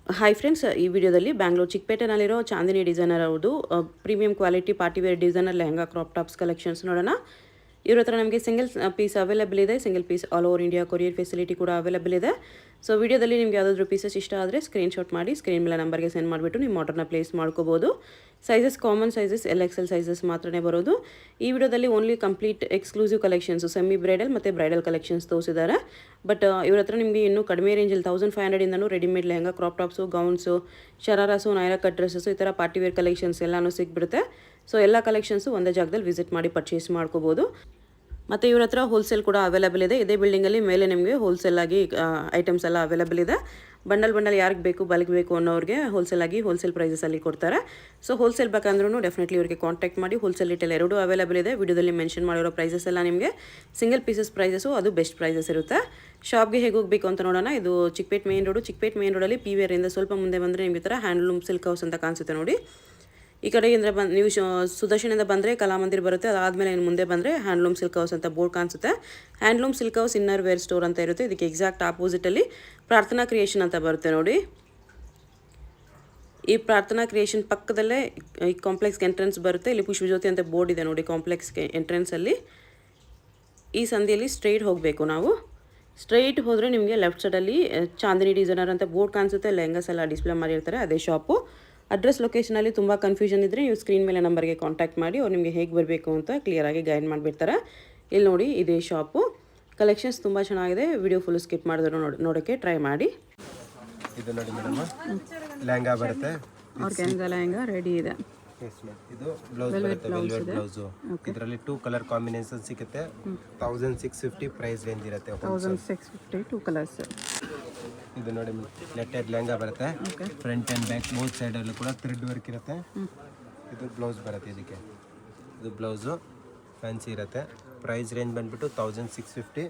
Hi friends, ಈ ವಿಡಿಯೋದಲ್ಲಿ ಬ್ಯಾಂಗ್ಳೂರು ಚಿಕ್ಕಪೇಟೆನಲ್ಲಿರೋ ಚಾಂದಿನಿ ಡಿಸೈನರ್ ಅವ್ರದ್ದು premium quality party wear designer lehenga crop tops collections ನೋಡೋಣ. ಇವ್ರ ಹತ್ರ ನಮಗೆ ಸಿಂಗಲ್ ಪೀಸ್ ಅವೈಲೇಬಲ್ ಇದೆ, single piece all over India courier facility ಕೂಡ ಅವೈಲೇಬಲ್ ಇದೆ. ಸೊ ವಿಡಿಯೋದಲ್ಲಿ ನಿಮ್ಗೆ ಯಾವುದಾದ್ರೂ ಪೀಸಸ್ ಇಷ್ಟ ಆದರೆ ಸ್ಕ್ರೀನ್ಶಾಟ್ ಮಾಡಿ ಸ್ಕ್ರೀನ್ ಮೇಲೆ ನಂಬರ್ಗೆ ಸೆಂಡ್ ಮಾಡಿಬಿಟ್ಟು ನಿಮ್ಮ ಆರ್ಡರ್ನ ಪ್ಲೇಸ್ ಮಾಡ್ಕೋಬೋದು. Sizes common sizes LXL sizes ಮಾತ್ರನೇ ಬರೋದು. ಈ ವಿಡಿಯೋದಲ್ಲಿ only complete exclusive collections semi bridal ಮತ್ತು ಬ್ರೈಡಲ್ ಕಲೆಕ್ಷನ್ಸ್ ತೋರಿಸಿದ್ದಾರೆ. ಬಟ್ ಇವ್ರ ಹತ್ರ ನಿಮಗೆ ಇನ್ನೂ ಕಡಿಮೆ ರೇಂಜಲ್ಲಿ 1500ಇಂದನೂ readymade lehenga crop tops, gowns, shararas, Naira cut dresses ಈ ಥರ ಪಾರ್ಟಿವೇರ್ ಕಲೆಕ್ಷನ್ಸ್ ಎಲ್ಲನೂ ಸಿಕ್ಬಿಡುತ್ತೆ. ಸೊ ಎಲ್ಲ ಕಲೆಕ್ಷನ್ಸು ಒಂದೇ ಜಾಗದಲ್ಲಿ ವಿಸಿಟ್ ಮಾಡಿ ಪರ್ಚೇಸ್ ಮಾಡ್ಕೋಬೋದು. ಮತ್ತು ಇವ್ರ ಹತ್ರ ಹೋಲ್ಸೇಲ್ ಕೂಡ ಅವೈಲೇಬಲ್ ಇದೆ. ಇದೇ ಬಿಲ್ಡಿಂಗಲ್ಲಿ ಮೇಲೆ ನಿಮಗೆ ಹೋಲ್ಸೇಲ್ ಆಗಿ ಐಟಮ್ಸ್ ಎಲ್ಲ ಅವೈಲೇಬಲ್ ಇದೆ. ಬಂಡಲ್ ಯಾರಿಗೆ ಬೇಕು ಬಲ್ಕ್ ಬೇಕು ಅನ್ನೋರಿಗೆ ಹೋಲ್ಸೇಲ್ ಪ್ರೈಸಸಲ್ಲಿ ಕೊಡ್ತಾರೆ. ಸೊ ಹೋಲ್ಸೇಲ್ ಬೇಕಂದ್ರೂ ಡೆಫಿನೆಟ್ಲಿ ಇವರಿಗೆ ಕಾಂಟ್ಯಾಕ್ಟ್ ಮಾಡಿ. ಹೋಲ್ಸೇಲ್ ರಿಟೇಲ್ ಎರಡೂ ಅವೈಲೇಬಲ್ ಇದೆ. ವಿಡಿಯೋದಲ್ಲಿ ಮೆನ್ಷನ್ ಮಾಡಿರೋ ಪ್ರೈಸಸ್ ಎಲ್ಲ ನಿಮಗೆ ಸಿಂಗಲ್ ಪೀಸಸ್ ಪ್ರೈಸಸ್ಸು, ಅದು ಬೆಸ್ಟ್ ಪ್ರೈಸಸ್ ಇರುತ್ತೆ. ಶಾಪ್ಗೆ ಹೇಗೆ ಹೋಗಬೇಕು ಅಂತ ನೋಡೋಣ. ಇದು ಚಿಕ್ಕಪೇಟೆ ಮೇನ್ ರೋಡಲ್ಲಿ PVR ಇಂದ ಸ್ವಲ್ಪ ಮುಂದೆ ಬಂದರೆ ನಿಮಗೆ ಈ ಥರ ಹ್ಯಾಂಡ್ಲೂಮ್ ಸಿಲ್ಕ್ ಹೌಸ್ ಅಂತ ಕಾಣಿಸುತ್ತೆ ನೋಡಿ. ಈ ಕಡೆಯಿಂದ ನೀವು ಸುದರ್ಶನಿಂದ ಬಂದರೆ ಕಲಾಮಂದಿರ್ ಬರುತ್ತೆ. ಅದಾದಮೇಲೆ ಇನ್ನು ಮುಂದೆ ಬಂದರೆ ಹ್ಯಾಂಡ್ಲೂಮ್ ಸಿಲ್ಕ್ ಹೌಸ್ ಅಂತ ಬೋರ್ಡ್ ಕಾಣಿಸುತ್ತೆ. Handloom silk house inner wear store ಅಂತ ಇರುತ್ತೆ. ಇದಕ್ಕೆ ಎಕ್ಸಾಕ್ಟ್ ಆಪೋಸಿಟಲ್ಲಿ ಪ್ರಾರ್ಥನಾ ಕ್ರಿಯೇಷನ್ ಅಂತ ಬರುತ್ತೆ ನೋಡಿ. ಈ ಪ್ರಾರ್ಥನಾ ಕ್ರಿಯೇಷನ್ ಪಕ್ಕದಲ್ಲೇ ಈ ಕಾಂಪ್ಲೆಕ್ಸ್ಗೆ ಎಂಟ್ರೆನ್ಸ್ ಬರುತ್ತೆ. ಇಲ್ಲಿ ಪುಷ್ಪಜ್ಯೋತಿ ಅಂತ ಬೋರ್ಡ್ ಇದೆ ನೋಡಿ ಕಾಂಪ್ಲೆಕ್ಸ್ಗೆ ಎಂಟ್ರೆನ್ಸಲ್ಲಿ. ಈ ಸಂಧಿಯಲ್ಲಿ ಸ್ಟ್ರೈಟ್ ಹೋಗಬೇಕು ನಾವು. ಸ್ಟ್ರೈಟ್ ಹೋದರೆ ನಿಮಗೆ ಲೆಫ್ಟ್ ಸೈಡಲ್ಲಿ ಚಾಂದಿನಿ ಡಿಸೈನರ್ ಅಂತ ಬೋರ್ಡ್ ಕಾಣಿಸುತ್ತೆ. ಲೆಹಂಗಾಸ್ ಎಲ್ಲ ಡಿಸ್ಪ್ಲೇ ಮಾಡಿರ್ತಾರೆ, ಅದೇ ಶಾಪು. ಅಡ್ರೆಸ್ ಲೊಕೇಶನಲ್ಲಿ ತುಂಬ ಕನ್ಫ್ಯೂಷನ್ ಇದ್ದರೆ ನೀವು ಸ್ಕ್ರೀನ್ ಮೇಲೆ ನಂಬರ್ಗೆ ಕಾಂಟ್ಯಾಕ್ಟ್ ಮಾಡಿ ಅವ್ರು ನಿಮಗೆ ಹೇಗೆ ಬರಬೇಕು ಅಂತ ಕ್ಲಿಯರಾಗಿ ಗೈಡ್ ಮಾಡಿಬಿಡ್ತಾರೆ. ಇಲ್ಲಿ ನೋಡಿ, ಇದೇ ಶಾಪು. ಕಲೆಕ್ಷನ್ಸ್ ತುಂಬ ಚೆನ್ನಾಗಿದೆ. ವಿಡಿಯೋ ಫುಲ್ ಸ್ಕಿಪ್ ಮಾಡಿದ್ರು ನೋಡೋಕ್ಕೆ ಟ್ರೈ ಮಾಡಿ. ಇದು ನೋಡಿ ಮೇಡಮ್, ಲೆಹಂಗಾ ಬರುತ್ತೆ. ಆರ್ಗ್ಯಾನ್ಜಾ ಲೆಹಂಗಾ ರೆಡಿ ಇದೆ. ಇದು ಬ್ಲೌಸ್ ಬರುತ್ತೆ, ವೆಲ್ವೆಟ್ ಬ್ಲೌಸು. ಇದರಲ್ಲಿ 2 ಕಲರ್ ಕಾಂಬಿನೇಷನ್ ಸಿಗುತ್ತೆ. 1650 ಪ್ರೈಸ್ ರೇಂಜ್ ಇರುತ್ತೆ. 1650 2 ಕಲರ್ಸ್. ಇದು ನೋಡಿ ನೆಟ್ಟೆಡ್ ಲೆಹಂಗಾ ಬರುತ್ತೆ. ಫ್ರಂಟ್ ಆ್ಯಂಡ್ ಬ್ಯಾಕ್ ಬೋತ್ ಸೈಡಲ್ಲೂ ಕೂಡ ಥ್ರೆಡ್ ವರ್ಕ್ ಇರುತ್ತೆ. ಇದು ಬ್ಲೌಸ್ ಬರುತ್ತೆ. ಇದಕ್ಕೆ ಇದು ಬ್ಲೌಸು ಫ್ಯಾನ್ಸಿ ಇರುತ್ತೆ. ಪ್ರೈಸ್ ರೇಂಜ್ ಬಂದ್ಬಿಟ್ಟು 1650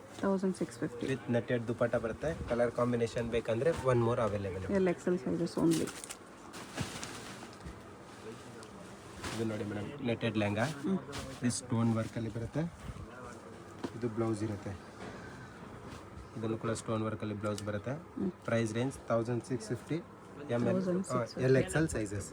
ವಿತ್ ನೆಟ್ಟೆಡ್ ದುಪಟ್ಟ ಬರುತ್ತೆ. ಕಲರ್ ಕಾಂಬಿನೇಷನ್ ಬೇಕಂದ್ರೆ 1 more available. LXL sizes only. ಇದು ನೋಡಿ ಮೇಡಮ್, ನೆಟ್ಟೆಡ್ ಲೆಹಂಗಾ. ಇದು ಸ್ಟೋನ್ ವರ್ಕಲ್ಲಿ ಬರುತ್ತೆ. ಇದು ಬ್ಲೌಸ್ ಇರುತ್ತೆ. ಇದನ್ನು ಕೂಡ ಸ್ಟೋನ್ ವರ್ಕಲ್ಲಿ ಬ್ಲೌಸ್ ಬರುತ್ತೆ. Price range 1650 LXL sizes.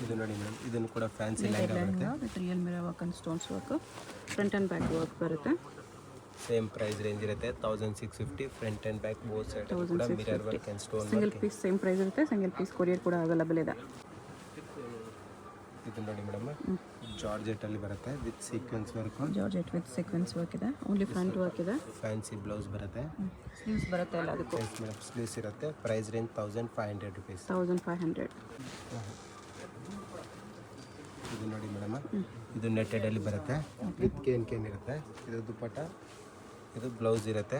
ಇದು ನೋಡಿ ಮೇಡಮ್, ಇದನ್ನು ಕೂಡ ಫ್ಯಾನ್ಸಿ ಲೆಹಂಗಾ ಬರುತ್ತೆ. Real mirror work and stones work, front and back work ಬರುತ್ತೆ. ಸೇಮ್ ಪ್ರೈಸ್ ರೇಂಜ್ ಇರುತ್ತೆ. 1650 front and back both side ಕೂಡ mirror work and stone. Single piece same price ಇರುತ್ತೆ. Single piece courier ಕೂಡ available ಇದೆ. ಇದು ನೋಡಿ madam, georgette ಅಲ್ಲಿ ಬರುತ್ತೆ with sequence work. Georgette with sequence work ಇದೆ. ಓನ್ಲಿ ಫ್ರಂಟ್ ವರ್ಕ್ ಇದೆ. ಫ್ಯಾನ್ಸಿ ಬ್ಲೌಸ್ ಬರುತ್ತೆ. ಸ್ಲೀವ್ಸ್ ಬರುತ್ತೆ ಎಲ್ಲ ಅದಕ್ಕೂ. ಮೇಡಮ್ ಸ್ಲೀವ್ಸ್ ಇರುತ್ತೆ. Price range 1500 rupees. 1500. ಇದು ನೋಡಿ ಮೇಡಮ್, ಇದು ನೆಟ್ಟೆಡ್ ಅಲ್ಲಿ ಬರುತ್ತೆ ವಿತ್ ಕೇನ್ ಇರುತ್ತೆ. ಇದು ದುಪಟ್ಟ, ಇದು ಬ್ಲೌಸ್ ಇರುತ್ತೆ.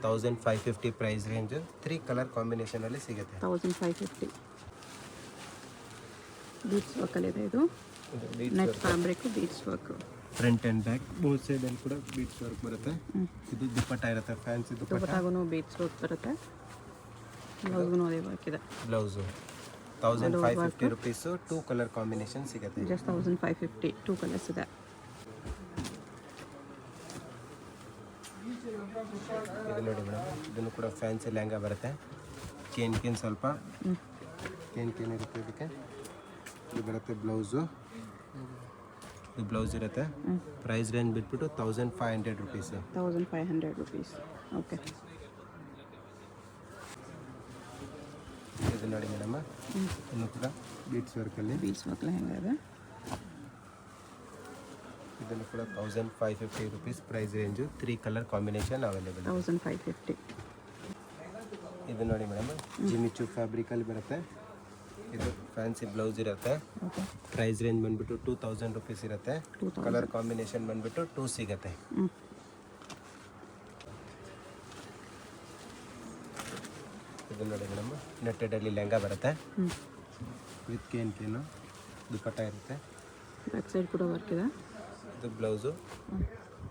1550 ಪ್ರೈಸ್ ರೇಂಜ್. 3 ಕಲರ್ ಕಾಂಬಿನೇಷನ್ ಅಲ್ಲಿ ಸಿಗುತ್ತೆ. 1550. ಬೀಡ್ಸ್ ವರ್ಕ್ ಅಲ್ಲಿ ಇದೆ. ಇದು net fabric beads work. Front and back both side ಅಲ್ಲಿ ಕೂಡ ಬೀಡ್ಸ್ ವರ್ಕ್ ಬರುತ್ತೆ. ಇದು ದುಪಟ್ಟ ಇರುತ್ತೆ. ಫ್ಯಾನ್ಸಿ ದುಪಟ್ಟಾಗೂ ಬೀಡ್ಸ್ ವರ್ಕ್ ಬರುತ್ತೆ. ಬ್ಲೌಸ್ಗೂ ಅದೇ ವರ್ಕ್ ಇದೆ. Blouse 1550 rupees. 2 ಕಲರ್ ಕಾಂಬಿನೇಷನ್ ಸಿಗುತ್ತೆ. ಜಸ್ಟ್ 1550 2 ಕಲರ್ಸ್ ಇದೆ. ಇದು ನೋಡಿ ಮೇಡಮ್, ಇದನ್ನು ಕೂಡ ಫ್ಯಾನ್ಸಿ ಲೆಹಂಗಾ ಬರುತ್ತೆ. ಕೇನ್ ಸ್ವಲ್ಪ ಕೇನ್ ಇರುತ್ತೆ. ಇದಕ್ಕೆ ಇದು ಬರುತ್ತೆ ಬ್ಲೌಸು. ಇದು ಬ್ಲೌಸ್ ಇರುತ್ತೆ. ಪ್ರೈಸ್ ರೇಂಜ್ ಬಿಟ್ಬಿಟ್ಟು 1500 rupees. 1500 rupees. ಓಕೆ. ಇದು ನೋಡಿ ಮೇಡಮ್, ಇನ್ನು ಕೂಡ ಬೀಡ್ಸ್ ವರ್ಕಲ್ಲಿ ಬೀಡ್ಸ್ ವರ್ಕ್ ಲೆಹಂಗಾ ಇದೆ. ಇದನ್ನು ಕೂಡ 1550 rupees price range. 3 colour combination available. 1550. ಇದು ನೋಡಿ ಮೇಡಮ್, ಜಿಮಿಚು ಫ್ಯಾಬ್ರಿಕಲ್ಲಿ ಬರುತ್ತೆ. ಇದು ಫ್ಯಾನ್ಸಿ ಬ್ಲೌಸ್ ಇರುತ್ತೆ. ಪ್ರೈಸ್ ರೇಂಜ್ ಬಂದ್ಬಿಟ್ಟು 2000 rupees ಇರುತ್ತೆ. ಕಲರ್ ಕಾಂಬಿನೇಷನ್ ಬಂದ್ಬಿಟ್ಟು 2 ಸಿಗುತ್ತೆ. ಇದು ನೋಡಿ ಮೇಡಮ್, ನೆಟ್ಟೆಡ್ ಅಲ್ಲಿ ಲೆಹಂಗಾ ಬರುತ್ತೆ ವಿತ್ ಕೇನು ದುಪಟ್ಟ ಇರುತ್ತೆ. ಬ್ಯಾಕ್ ಸೈಡ್ ಕೂಡ ವರ್ಕ್ ಇದೆ. ಇದು ಬ್ಲೌಸು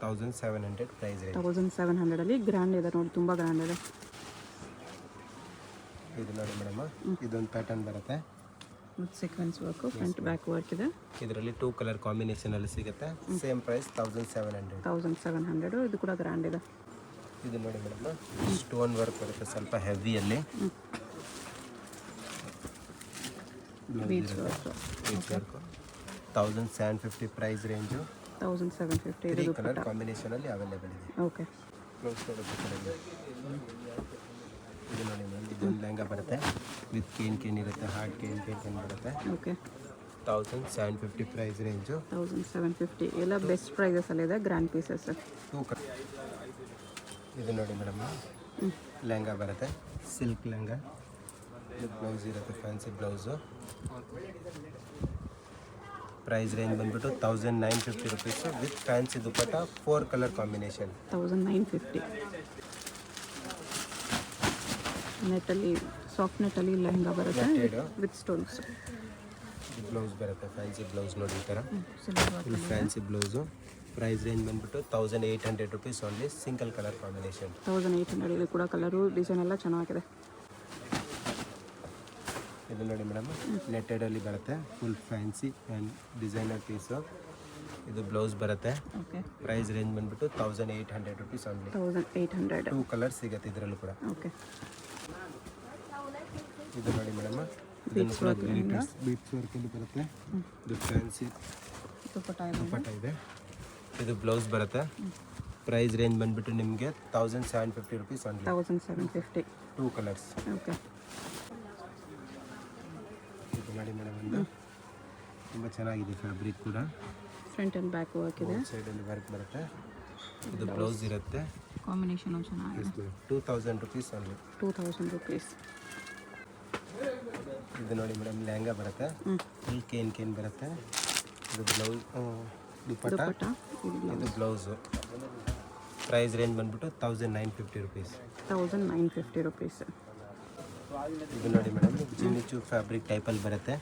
1700 ಪ್ರೈಸ್ ರೇಂಜ್. 1700 ಅಲ್ಲಿ ಗ್ರ್ಯಾಂಡ್ ಇದೆ ನೋಡಿ, ತುಂಬ ಗ್ರ್ಯಾಂಡ್ ಇದೆ. ಇದು ನೋಡಿ ಮೇಡಮ್, ಇದೊಂದು ಪ್ಯಾಟರ್ನ್ ಬರುತ್ತೆ. With sequence work, front back work ಇದೆ. ಇದರಲ್ಲಿ 2 ಕಲರ್ ಕಾಂಬಿನೇಷನ್ ಅಲ್ಲಿ ಸಿಗುತ್ತೆ. Same price 1700. 1700. ಇದು ಕೂಡ ಗ್ರ್ಯಾಂಡ್ ಇದೆ. ಇದು ನೋಡಿ ಮೇಡಮ್ ಸ್ಟೋನ್ ವರ್ಕ್ ಬರುತ್ತೆ ಸ್ವಲ್ಪ ಹೆವಿಯಲ್ಲಿ. ಬೀಚ್ ವರ್ಕು 1750 ಪ್ರೈಸ್ ರೇಂಜು. 1750 3 ಇದು ಕಲರ್ ಕಾಂಬಿನೇಷನಲ್ಲಿ ಅವೈಲೇಬಲ್ ಇದೆ. ಓಕೆ. ಬ್ಲೌಸ್ ಇದು ನೋಡಿ ಮೇಡಮ್ ಇದೊಂದು ಲೆಹಂಗಾ ಬರುತ್ತೆ ವಿತ್ ಕೇನ್ ಇರುತ್ತೆ, ಹಾರ್ಡ್ ಕೇನ್ ಬರುತ್ತೆ. ಓಕೆ. 1750 price range. 1750 ಎಲ್ಲ ಬೆಸ್ಟ್ ಪ್ರೈಸಸಲ್ಲಿದೆ, ಗ್ರ್ಯಾಂಡ್ ಪೀಸಸ್. ಇದು ನೋಡಿ ಮೇಡಮ್ ಲೆಹಂಗಾ ಬರುತ್ತೆ, ಸಿಲ್ಕ್ ಲೆಹಂಗಾ. ಇದು ಬ್ಲೌಸ್ ಇರುತ್ತೆ, ಫ್ಯಾನ್ಸಿ ಬ್ಲೌಸು. ಪ್ರೈಸ್ ರೇಂಜ್ ಬಂದ್ಬಿಟ್ಟು 1950 rupees with fancy dupatta 4 colour combination. 1950 ನೆಟ್ಟಲ್ಲಿ, ಸಾಫ್ಟ್ ನೆಟ್ಟಲ್ಲಿ ಲೆಹಂಗಾ ಬರುತ್ತೆ ವಿತ್ ಸ್ಟೋನ್ಸ್. ಇದು ಬ್ಲೌಸ್ ಬರುತ್ತೆ, ಫ್ಯಾನ್ಸಿ ಬ್ಲೌಸ್ ನೋಡಿ ಈ ಥರ full fancy blouse. Price range ಬಂದ್ಬಿಟ್ಟು 1800 rupees only, single colour combination. 1800 ಇದು ಕೂಡ ಕಲರು ಡಿಸೈನ್ ಎಲ್ಲ ಚೆನ್ನಾಗಿದೆ. ಇದು ನೋಡಿ ಮೇಡಮ್ ನೆಟ್ಟೆಡಲ್ಲಿ ಬರುತ್ತೆ, full fancy and designer piece. ಇದು ಬ್ಲೌಸ್ ಬರುತ್ತೆ. ಓಕೆ. ಪ್ರೈಸ್ ರೇಂಜ್ ಬಂದ್ಬಿಟ್ಟು 1800 ರುಪೀಸ್ ಓನ್ಲಿ. 1800. 2 ಕಲರ್ಸ್ ಸಿಗುತ್ತೆ ಇದರಲ್ಲೂ ಕೂಡ. ಓಕೆ. ಇದು ನೋಡಿ ಮೇಡಮ್ ಇದನ್ನು ಕೂಡ ಬೀಟ್ಸ್ ವರ್ಕಲ್ಲಿ ಬರುತ್ತೆ. ಇದು ಫ್ಯಾನ್ಸಿ ದುಪ್ಪಟ್ಟ ಇದೆ. ಇದು ಬ್ಲೌಸ್ ಬರುತ್ತೆ. ಪ್ರೈಸ್ ರೇಂಜ್ ಬಂದ್ಬಿಟ್ಟು ನಿಮಗೆ 1750 ರುಪೀಸ್ ಓನ್ಲಿ. 1750. 2 ಕಲರ್ಸ್. ಓಕೆ. ಇದು ನೋಡಿ ಮೇಡಮ್ ಒಂದು ತುಂಬ ಚೆನ್ನಾಗಿದೆ ಫ್ಯಾಬ್ರಿಕ್ ಕೂಡ. ಫ್ರಂಟ್ ಆ್ಯಂಡ್ ಬ್ಯಾಕ್ ವರ್ಕ್ ಇದೆ, ಸೈಡಲ್ಲಿ ವರ್ಕ್ ಬರುತ್ತೆ. ಇದು ಬ್ಲೌಸ್ ಇರುತ್ತೆ, ಕಾಂಬಿನೇಷನ್ ಚೆನ್ನಾಗಿದೆ. 2000 ರುಪೀಸ್ ಓನ್ಲಿ. 2000 ರುಪೀಸ್. ಇದು ನೋಡಿ ಮೇಡಮ್ ಲೆಹಂಗಾ ಬರುತ್ತೆ, ಫುಲ್ ಕೇನ್ ಬರುತ್ತೆ. ಇದು ಬ್ಲೌಸ್ ದುಪ್ಪಟ್ಟ, ಇದು ಬ್ಲೌಸು. ಪ್ರೈಸ್ ರೇಂಜ್ ಬಂದ್ಬಿಟ್ಟು 1950 ರುಪೀಸ್. 1950 ರುಪೀಸ್. ಇದು ನೋಡಿ ಮೇಡಮ್ ಜಿಮಿಚು ಫ್ಯಾಬ್ರಿಕ್ ಟೈಪಲ್ಲಿ ಬರುತ್ತೆ,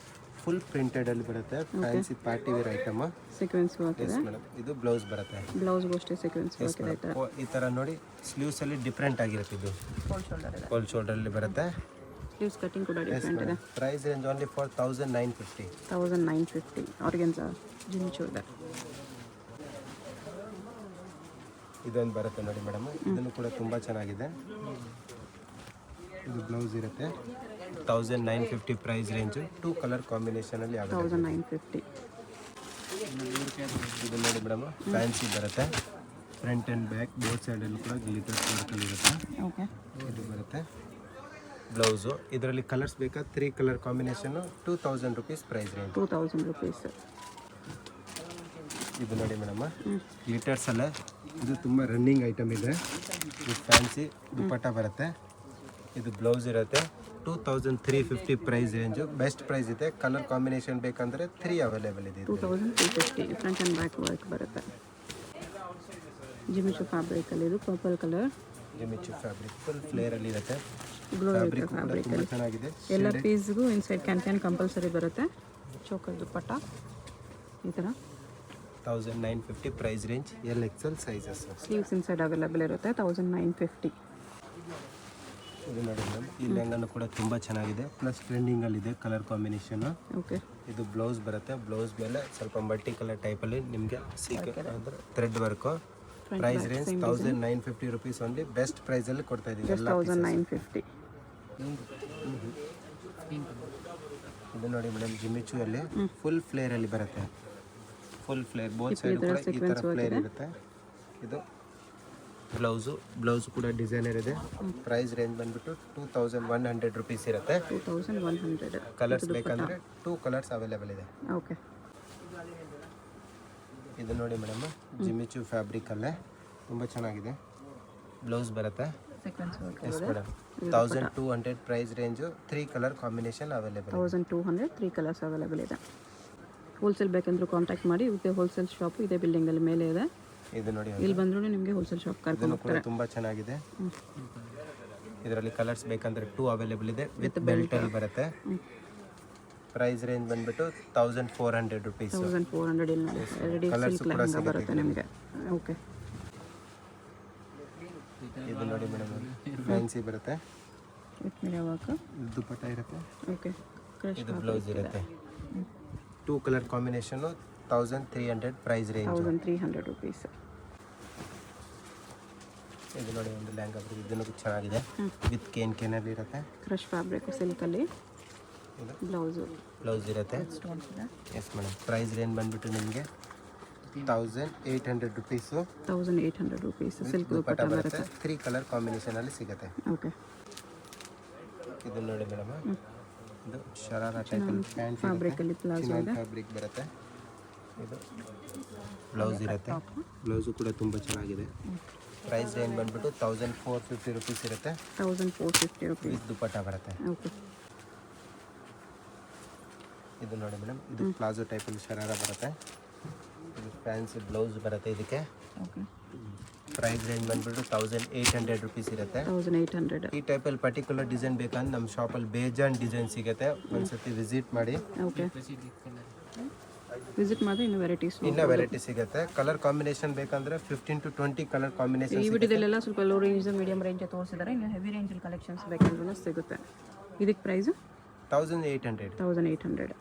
ಫುಲ್ ಪ್ರಿಂಟೆಡಲ್ಲಿ ಬರುತ್ತೆ, fancy party wear item. Sequence work ಇದೆ ಮೇಡಮ್ ಇದು ಬ್ಲೌಸ್ ಬರುತ್ತೆ. ಬ್ಲೌಸ್ಗೂ ಅಷ್ಟೇ ಸೀಕ್ವೆನ್ಸ್ ವರ್ಕ್ ಇದೆ. ಈ ಥರ ನೋಡಿ ಸ್ಲೀವ್ಸಲ್ಲಿ ಡಿಫ್ರೆಂಟ್ ಆಗಿರುತ್ತೆ. ಇದು ಫುಲ್ ಶೋಲ್ಡರಲ್ಲಿ ಬರುತ್ತೆ. ಸ್ಲೀವ್ಸ್ ಕಟಿಂಗ್ ಕೂಡ ಡಿಫ್ರೆಂಟ್ ಇದೆ. Price range only for 1950. 1950. Organza Jimmy Choo ಇದೆ. ಇದೊಂದು ಬರುತ್ತೆ ನೋಡಿ ಮೇಡಮ್, ಇದನ್ನು ಕೂಡ ತುಂಬ ಚೆನ್ನಾಗಿದೆ. ಇದು ಬ್ಲೌಸ್ ಇರುತ್ತೆ, 1950 ಪ್ರೈಸ್ ರೇಂಜು. 2 ಕಲರ್ ಕಾಂಬಿನೇಷನಲ್ಲಿ ಆಗುತ್ತೆ. 1950. ಇದು ನೋಡಿ ಮೇಡಮ್ ಫ್ಯಾನ್ಸಿ ಬರುತ್ತೆ, ಫ್ರಂಟ್ ಆ್ಯಂಡ್ ಬ್ಯಾಕ್ ಬೋತ್ ಸೈಡಲ್ಲೂ ಕೂಡ ಗ್ಲಿಟರ್ ವರ್ಕಲ್ಲಿ ಇರುತ್ತೆ. ಓಕೆ. ಇದು ಬರುತ್ತೆ ಬ್ಲೌಸು. ಇದರಲ್ಲಿ ಕಲರ್ಸ್ ಬೇಕಾ 3 colour combination. 2000 rupees price range. 2000 rupees. ಇದು ನೋಡಿ ಮೇಡಮ್ ಗ್ಲಿಟರ್ಸ್ ಅಲ್ಲೇ ಇದು ತುಂಬ ರನ್ನಿಂಗ್ ಐಟಮ್ ಇದೆ. ಇದು ಫ್ಯಾನ್ಸಿ ದುಪ್ಪಟ್ಟ ಬರುತ್ತೆ. ಇದು ಬ್ಲೌಸ್ ಇರುತ್ತೆ. 2350 ಪ್ರೈಸ್ ರೇಂಜು, ಬೆಸ್ಟ್ ಪ್ರೈಸ್ ಇದೆ. ಕಲರ್ ಕಾಂಬಿನೇಷನ್ ಬೇಕಂದರೆ 3 ಅವೈಲೇಬಲ್ ಇದೆ. 2350. ಫ್ರಂಟ್ ಆ್ಯಂಡ್ ಬ್ಯಾಕ್ ವರ್ಕ್ ಬರುತ್ತೆ. ಜಿಮಿಚು ಫ್ಯಾಬ್ರಿಕಲ್ಲಿ ಇದು purple colour. Jimmy Choo fabric full ಫ್ಲೇರಲ್ಲಿ ಇರುತ್ತೆ. ಗ್ಲೋ ಇರುತ್ತೆ ತುಂಬ ಫ್ಯಾಬ್ರಿಕಲ್ಲಿ. ಚೆನ್ನಾಗಿದೆ. ಎಲ್ಲ ಪೀಸ್ಗೂ ಇನ್ಸೈಡ್ ಕ್ಯಾನ್ ಕಂಪಲ್ಸರಿ ಬರುತ್ತೆ. ಚೋಕರ್ ದುಪ್ಪಟ್ಟ ಈ ಥರ. 1950 price range, LXL sizes. Sleeves inside available ಇರುತ್ತೆ. 1950. ಇದು ನೋಡಿ ಮೇಡಮ್ ಈ ಲೆಹಂಗಾನು ಕೂಡ ತುಂಬ ಚೆನ್ನಾಗಿದೆ, ಪ್ಲಸ್ ಟ್ರೆಂಡಿಂಗಲ್ಲಿದೆ ಕಲರ್ ಕಾಂಬಿನೇಷನು. ಓಕೆ. ಇದು ಬ್ಲೌಸ್ ಬರುತ್ತೆ, ಬ್ಲೌಸ್ ಮೇಲೆ ಸ್ವಲ್ಪ ಮಲ್ಟಿ ಕಲರ್ ಟೈಪಲ್ಲಿ ನಿಮಗೆ ಅಂದರೆ thread work. Price range 1950 rupees only, best ಪ್ರೈಸಲ್ಲಿ ಕೊಡ್ತಾ ಇದ್ದೀವಿ ಎಲ್ಲ. 1950. ಇದು ನೋಡಿ ಮೇಡಮ್ ಜಿಮಿಚು ಅಲ್ಲಿ ಫುಲ್ ಫ್ಲೇರಲ್ಲಿ ಬರುತ್ತೆ. ಫುಲ್ ಫ್ಲೇರ್ ಬೋತ್ ಸೈಡ್ ಕೂಡ ಈ ಥರ ಫ್ಲೇರ್ ಇರುತ್ತೆ. ಇದು ಬ್ಲೌಸ್ ಕೂಡ ಡಿಸೈನರ್ ಇದೆ. ಪ್ರೈಸ್ ರೇಂಜ್ ಬಂದ್ಬಿಟ್ಟು 2100 ರುಪೀಸ್ ಇರುತ್ತೆ. 2100. ಕಲರ್ಸ್ ಬೇಕಂದರೆ 2 ಕಲರ್ಸ್ ಅವೈಲೇಬಲ್ ಇದೆ. ಓಕೆ. ಇದು ನೋಡಿ ಮೇಡಮ್ ಜಿಮಿಚು ಫ್ಯಾಬ್ರಿಕಲ್ಲೇ ತುಂಬ ಚೆನ್ನಾಗಿದೆ. ಬ್ಲೌಸ್ ಬರುತ್ತೆ. ಸೀಕ್ವೆನ್ಸ್ ವರ್ಕ್ ಎಸ್ ಇದೆ. Madam 1200 price range. 3 colour combination available. 1200 3 colours available ಇದೆ. ಹೋಲ್ಸೇಲ್ ಬೇಕಂದ್ರೂ ಕಾಂಟ್ಯಾಕ್ಟ್ ಮಾಡಿ. ಇದೇ ಹೋಲ್ಸೇಲ್ ಶಾಪು ಇದೇ ಬಿಲ್ಡಿಂಗಲ್ಲಿ ಮೇಲೆ ಇದೆ. ಇದು ನೋಡಿ ಇಲ್ಲಿ ಬಂದ್ರೂ ನಿಮಗೆ ಹೋಲ್ಸೇಲ್ ಶಾಪ್ ಕರ್ಕೊಂಡು ಹೋಗ್ತಾರೆ. ತುಂಬ ಚೆನ್ನಾಗಿದೆ. ಇದರಲ್ಲಿ ಕಲರ್ಸ್ ಬೇಕಂದ್ರೆ 2 ಅವೈಲೇಬಲ್ ಇದೆ ವಿತ್ ಬೆಲ್ಟಲ್ಲಿ ಬರುತ್ತೆ. ಪ್ರೈಸ್ ರೇಂಜ್ ಬಂದ್ಬಿಟ್ಟು 1400 ರುಪೀಸ್. 1400 ಇಲ್ಲಿ ರೆಡಿ ಸಿಲ್ಕ್ ಲೆಹಂಗಾ ಬರುತ್ತೆ ನಿಮಗೆ. ಓಕೆ. ಇದು ನೋಡಿ ಮೇಡಮ್ ಫ್ಯಾನ್ಸಿ ಬರುತ್ತೆ, ವಿತ್ ಮಿರರ್ ವರ್ಕ್. ದುಪ್ಪಟ್ಟ ಇರುತ್ತೆ. ಓಕೆ. ಕ್ರಶ್ ಇದು ಬ್ಲೌಸ್ ಇರುತ್ತೆ. 2 colour combination 1300 price range. 1300 rupees. ಇದು ನೋಡಿ ಒಂದು ಲೆಹಂಗಾ ಬರುತ್ತೆ, ಇದನ್ನು ಚೆನ್ನಾಗಿದೆ ವಿತ್ ಕೇನಲ್ಲಿ ಇರುತ್ತೆ. ಕ್ರಶ್ ಫ್ಯಾಬ್ರಿಕ್ ಸಿಲ್ಕಲ್ಲಿ ಇದು ಬ್ಲೌಸು ಬ್ಲೌಸ್ ಇರುತ್ತೆ. Yes madam. ಪ್ರೈಸ್ ರೇಂಜ್ ಬಂದುಬಿಟ್ಟು ನಿಮಗೆ 1800 ರುಪೀಸು. 1800 ರುಪೀಸ್ ಸಿಲ್ಕ್ ದುಪ್ಪಟ್ಟ ಬರುತ್ತೆ. 3 ಕಲರ್ ಕಾಂಬಿನೇಷನಲ್ಲಿ ಸಿಗುತ್ತೆ. ಓಕೆ. ಇದು ನೋಡಿ ಮೇಡಮ್, ಇದು ಶರಾರ ಟೈಪಲ್ಲಿ ಪ್ಯಾಂಟ್ ಫ್ಯಾಬ್ರಿಕಲ್ಲಿ ಪ್ಲಾಜೋ ಇದೆ. ಫ್ಯಾಬ್ರಿಕ್ ಬರುತ್ತೆ. ಇದು ಬ್ಲೌಸ್ ಇರುತ್ತೆ. ಬ್ಲೌಸು ಕೂಡ ತುಂಬ ಚೆನ್ನಾಗಿದೆ. ಪ್ರೈಸ್ ರೇಂಜ್ ಬಂದುಬಿಟ್ಟು 1450 ರುಪೀಸ್ ಇರುತ್ತೆ. 1450 ರುಪೀಸ್ ವಿತ್ ದುಪ್ಪಟ್ಟ ಬರುತ್ತೆ. ಓಕೆ. ಇದು ನೋಡಿ ಮೇಡಮ್, ಇದು ಪ್ಲಾಜೋ ಟೈಪಲ್ಲಿ ಶರಾರ ಬರುತ್ತೆ. ಇದು ಫ್ಯಾನ್ಸಿ ಬ್ಲೌಸ್ ಬರುತ್ತೆ ಇದಕ್ಕೆ. ಓಕೆ. ಪ್ರೈಸ್ ರೇಂಜ್ ಬಂದುಬಿಟ್ಟು 1800 ರುಪೀಸ್ ಇರುತ್ತೆ. 1800. ಈ ಟೈಪಲ್ಲಿ ಪರ್ಟಿಕ್ಯುಲರ್ ಡಿಸೈನ್ ಬೇಕಂದ್ರೆ ನಮ್ಮ ಶಾಪಲ್ಲಿ ಬೇಜಾನ್ ಡಿಸೈನ್ ಸಿಗುತ್ತೆ. ಒಂದ್ಸತಿ ವಿಸಿಟ್ ಮಾಡಿ. ಓಕೆ. ವಿಸಿಟ್ ಮಾಡಿ ಇನ್ನೂ ವೆರೈಟೀಸ್ ಸಿಗುತ್ತೆ. ಕಲರ್ ಕಾಂಬಿನೇಷನ್ ಬೇಕಂದ್ರೆ 15 to 20 ಕಲರ್ ಕಾಂಬಿನೇಷನ್. ಈ ವಿಡಿಯೋದಲ್ಲೆಲ್ಲ ಸ್ವಲ್ಪ ಲೋ ರೇಂಜ್ ಮೀಡಿಯಂ ರೇಂಜ್ ತೋರಿಸಿದ್ದಾರೆ. ಇನ್ನು ಹೆವಿ ರೇಂಜಲ್ಲಿ ಕಲೆಕ್ಷನ್ಸ್ ಬೇಕಂದ್ರೂ ಸಿಗುತ್ತೆ. ಇದಕ್ಕೆ ಪ್ರೈಸು 1800. 1800.